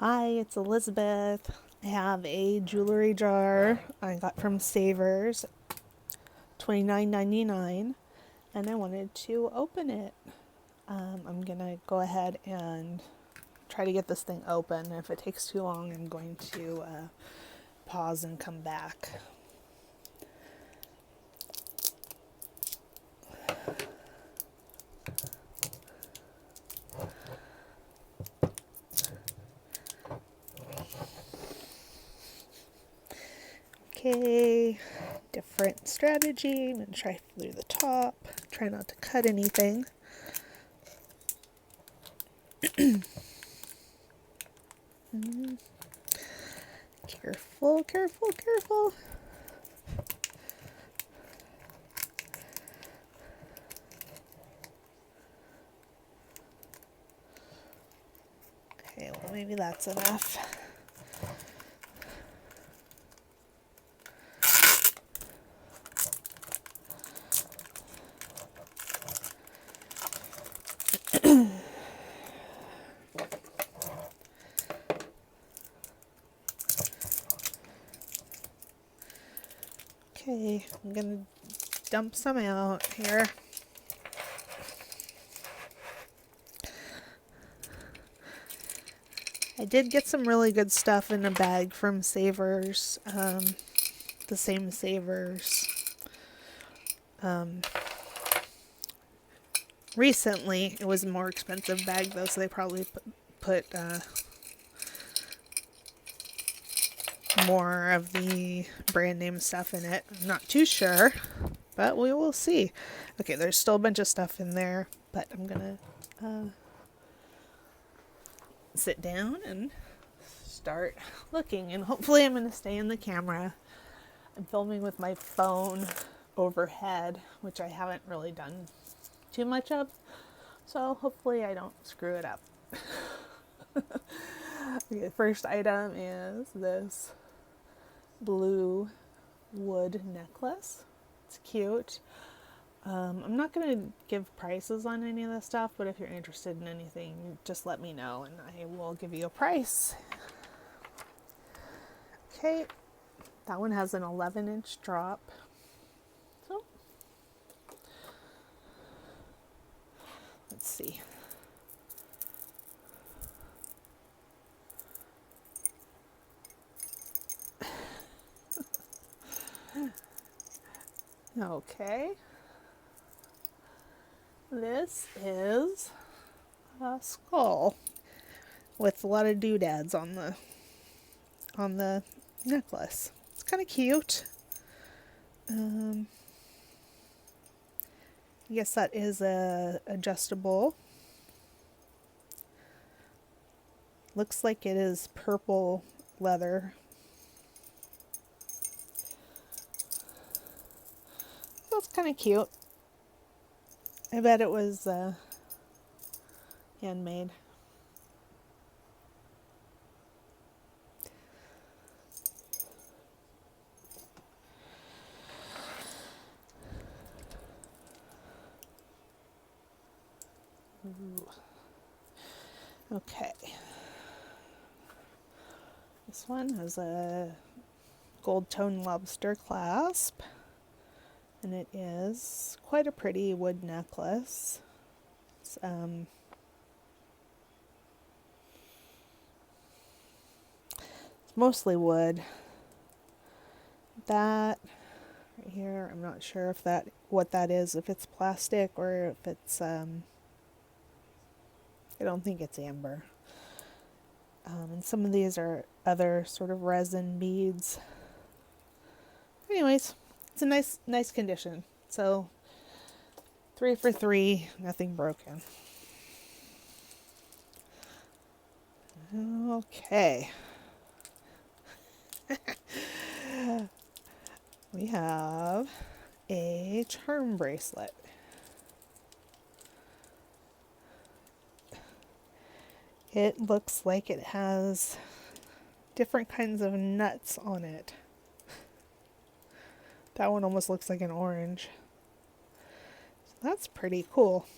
Hi, it's Elizabeth. I have a jewelry jar I got from Savers, $29.99, and I wanted to open it. I'm gonna go ahead and try to get this thing open. If it takes too long, I'm going to pause and come back. Okay, different strategy. I'm gonna try through the top. Try not to cut anything. Careful, careful, careful. Okay, well maybe that's enough. Okay, I'm gonna dump some out here. I did get some really good stuff in a bag from Savers, the same Savers. Recently, it was a more expensive bag though, so they probably put more of the brand name stuff in it. I'm not too sure, but we will see. Okay, there's still a bunch of stuff in there, but I'm gonna sit down and start looking, and hopefully I'm gonna stay in the camera. I'm filming with my phone overhead, which I haven't really done too much of, so hopefully I don't screw it up. Okay, first item is this blue wood necklace. It's cute. I'm not going to give prices on any of this stuff, but if you're interested in anything, just let me know and I will give you a price. Okay, that one has an 11-inch drop. So, let's see. Okay. This is a skull with a lot of doodads on the necklace. It's kind of cute. I guess that is a adjustable. Looks like it is purple leather. That's kind of cute. I bet it was handmade. Ooh. Okay. This one has a gold tone lobster clasp, and it is quite a pretty wood necklace. It's mostly wood. That right here, I'm not sure if what that is, if it's plastic or if it's I don't think it's amber. And some of these are other sort of resin beads. Anyways, it's a nice condition. So 3 for 3, nothing broken. Okay. We have a charm bracelet. It looks like it has different kinds of nuts on it. That one almost looks like an orange. So that's pretty cool.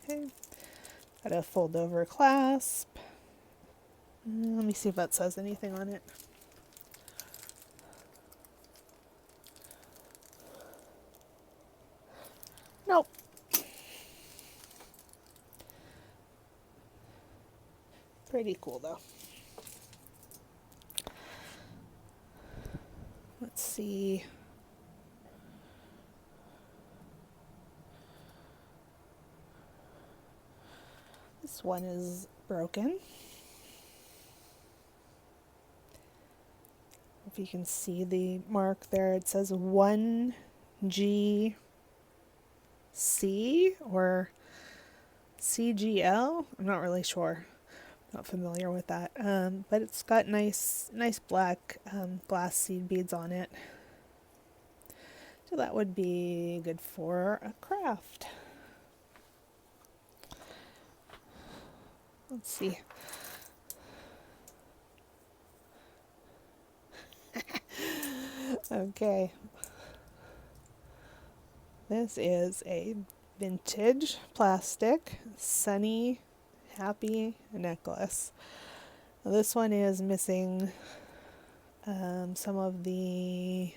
Okay, Got a fold over clasp. Let me see if that says anything on it. Nope. Pretty cool though. Let's see. This one is broken. If you can see the mark there, it says 1GC or CGL. I'm not really sure. Not familiar with that. But it's got nice black glass seed beads on it. So that would be good for a craft. Let's see. Okay. This is a vintage plastic sunny happy necklace. Now this one is missing some of the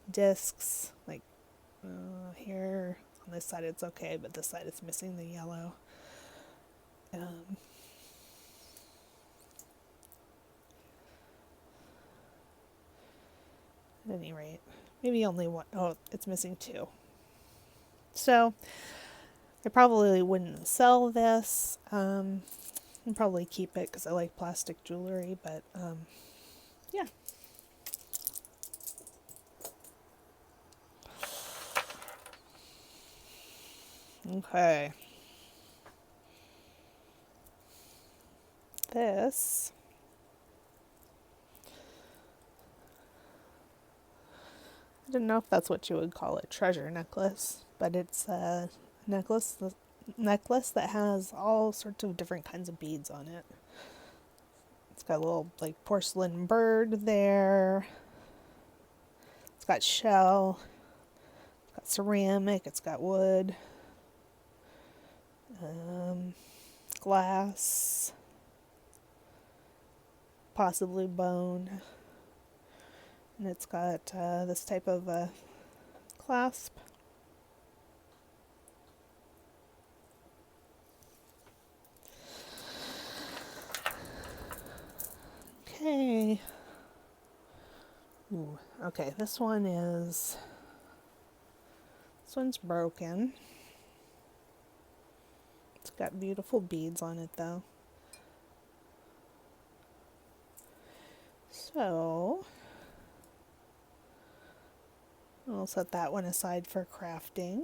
discs, like here on this side it's okay, but this side it's missing the yellow. At any rate, maybe only one. Oh, it's missing two. So I probably wouldn't sell this. I'd probably keep it because I like plastic jewelry, but yeah. Okay. This I don't know if that's what you would call a treasure necklace, but it's a necklace that has all sorts of different kinds of beads on it. It's got a little like porcelain bird there. It's got shell. It's got ceramic. It's got wood. Glass. Possibly bone. And it's got this type of clasp. Okay. Ooh, okay, this one's broken. It's got beautiful beads on it though. So I'll set that one aside for crafting.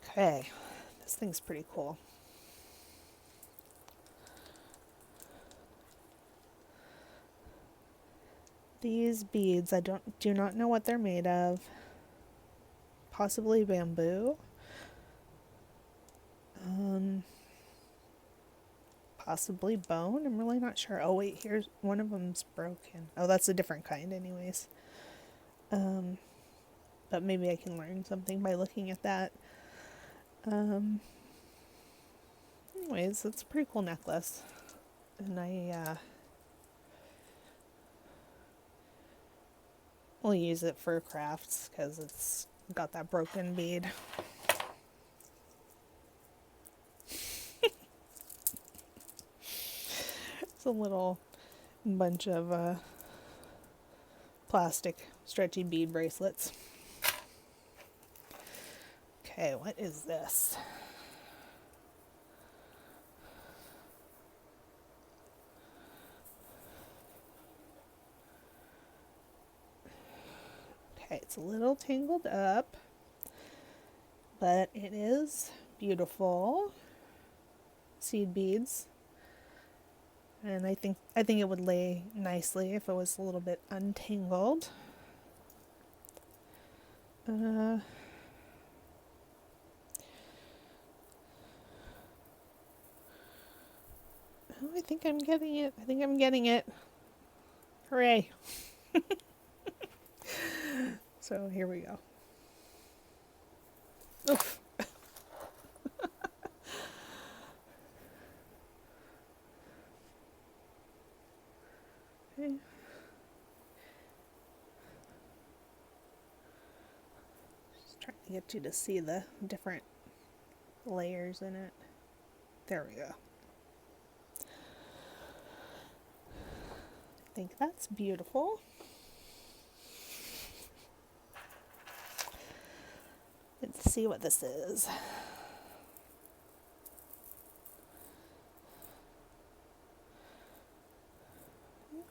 Okay, this thing's pretty cool. These beads, I do not know what they're made of. Possibly bamboo. Possibly bone. I'm really not sure. Oh wait, here's one of them's broken. Oh, that's a different kind anyways. But maybe I can learn something by looking at that. Anyways, it's a pretty cool necklace. And I will use it for crafts because it's got that broken bead. It's a little bunch of plastic stretchy bead bracelets. Okay, what is this? Okay, it's a little tangled up, but it is beautiful. Seed beads. And I think it would lay nicely if it was a little bit untangled. Oh, I think I'm getting it. Hooray! So here we go. Oof. Okay. Just trying to get you to see the different layers in it. There we go. I think that's beautiful. Let's see what this is.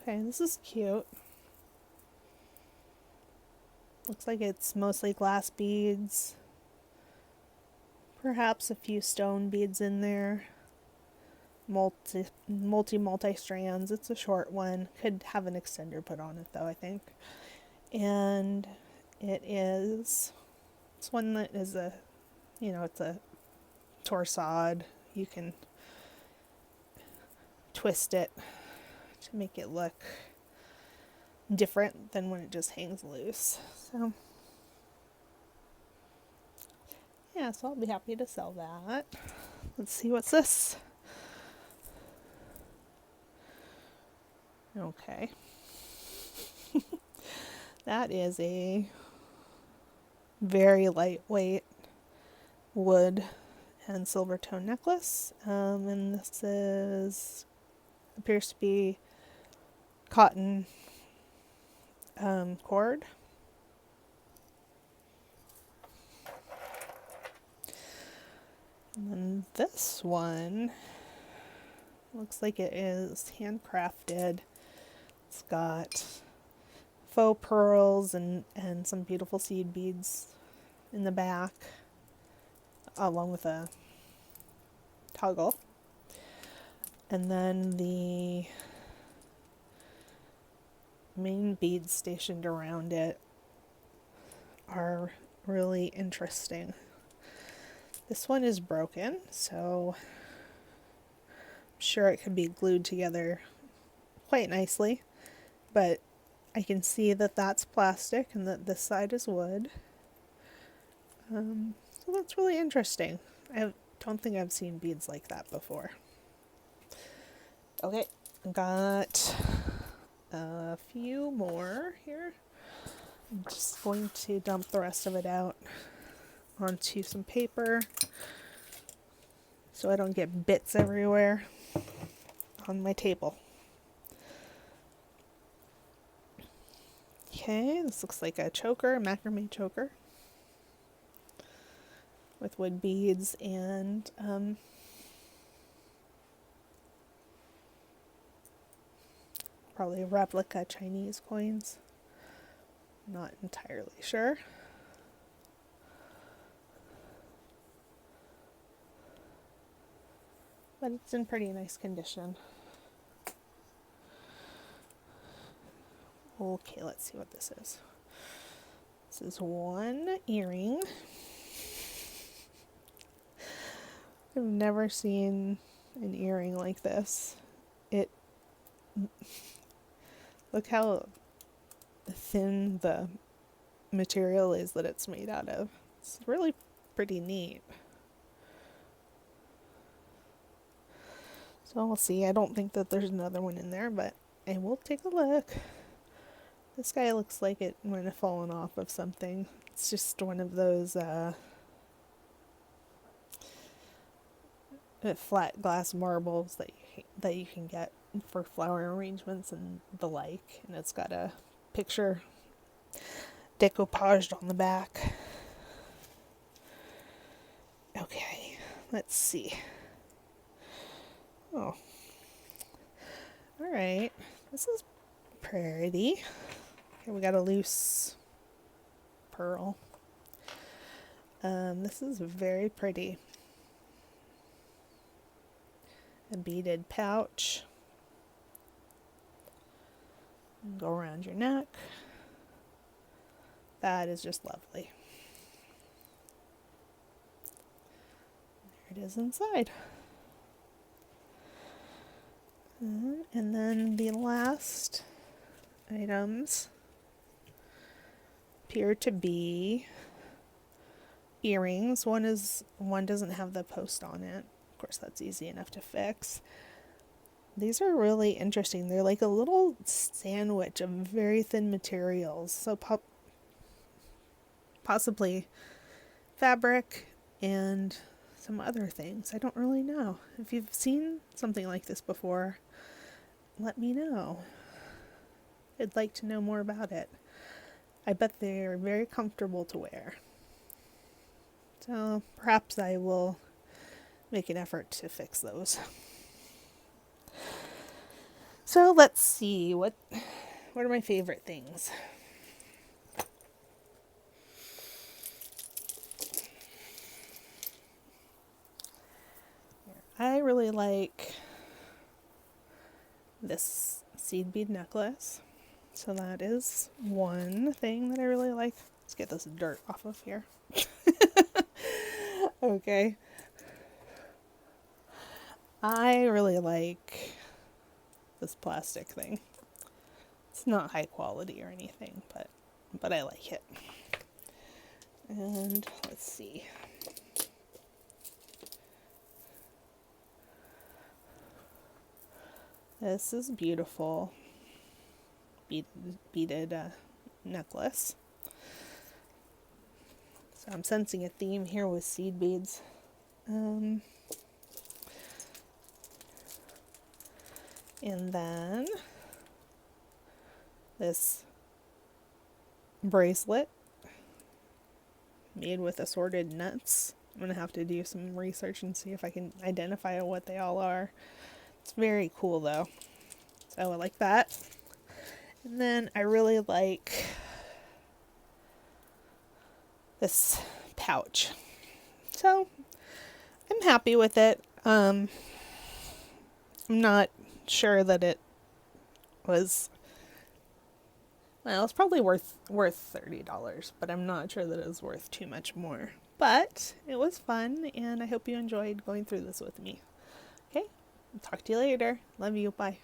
Okay, this is cute. Looks like it's mostly glass beads. Perhaps a few stone beads in there. Multi strands. It's a short one. Could have an extender put on it though, I think. And it's one that is it's a torsade. You can twist it to make it look different than when it just hangs loose. So yeah, so I'll be happy to sell that. Let's see, what's this? Okay. That is a very lightweight wood and silver tone necklace. And this appears to be cotton cord. And then this one looks like it is handcrafted. It's got faux pearls and some beautiful seed beads in the back, along with a toggle. And then the main beads stationed around it are really interesting. This one is broken, so I'm sure it could be glued together quite nicely, but I can see that that's plastic and that this side is wood. So that's really interesting. I don't think I've seen beads like that before. Okay, got a few more here. I'm just going to dump the rest of it out onto some paper so I don't get bits everywhere on my table. Okay, this looks like a choker, a macrame choker with wood beads and probably replica Chinese coins. Not entirely sure. But it's in pretty nice condition. Okay, let's see what this is. This is one earring. I've never seen an earring like this. Look how thin the material is that it's made out of. It's really pretty neat. So we'll see. I don't think that there's another one in there, but I will take a look. This guy looks like it might have fallen off of something. It's just one of those flat glass marbles that you can get for flower arrangements and the like. And it's got a picture decoupaged on the back. Okay, let's see. Oh, all right. This is pretty. Okay, we got a loose pearl. This is very pretty. A beaded pouch. Go around your neck. That is just lovely. There it is inside. And then the last items appear to be earrings. One doesn't have the post on it. Of course, that's easy enough to fix. These are really interesting. They're like a little sandwich of very thin materials. So possibly fabric and some other things. I don't really know. If you've seen something like this before, let me know. I'd like to know more about it. I bet they're very comfortable to wear. So perhaps I will make an effort to fix those. So let's see, what are my favorite things? I really like this seed bead necklace. So that is one thing that I really like. Let's get this dirt off of here. Okay. I really like this plastic thing. It's not high quality or anything, but I like it. And let's see. This is beautiful beaded necklace. So I'm sensing a theme here with seed beads. And then this bracelet made with assorted nuts. I'm going to have to do some research and see if I can identify what they all are. It's very cool though. So I like that. And then I really like this pouch. So I'm happy with it. I'm not sure that it was, well, it's probably worth $30, but I'm not sure that it was worth too much more. But it was fun, and I hope you enjoyed going through this with me. Okay, talk to you later. Love you. Bye.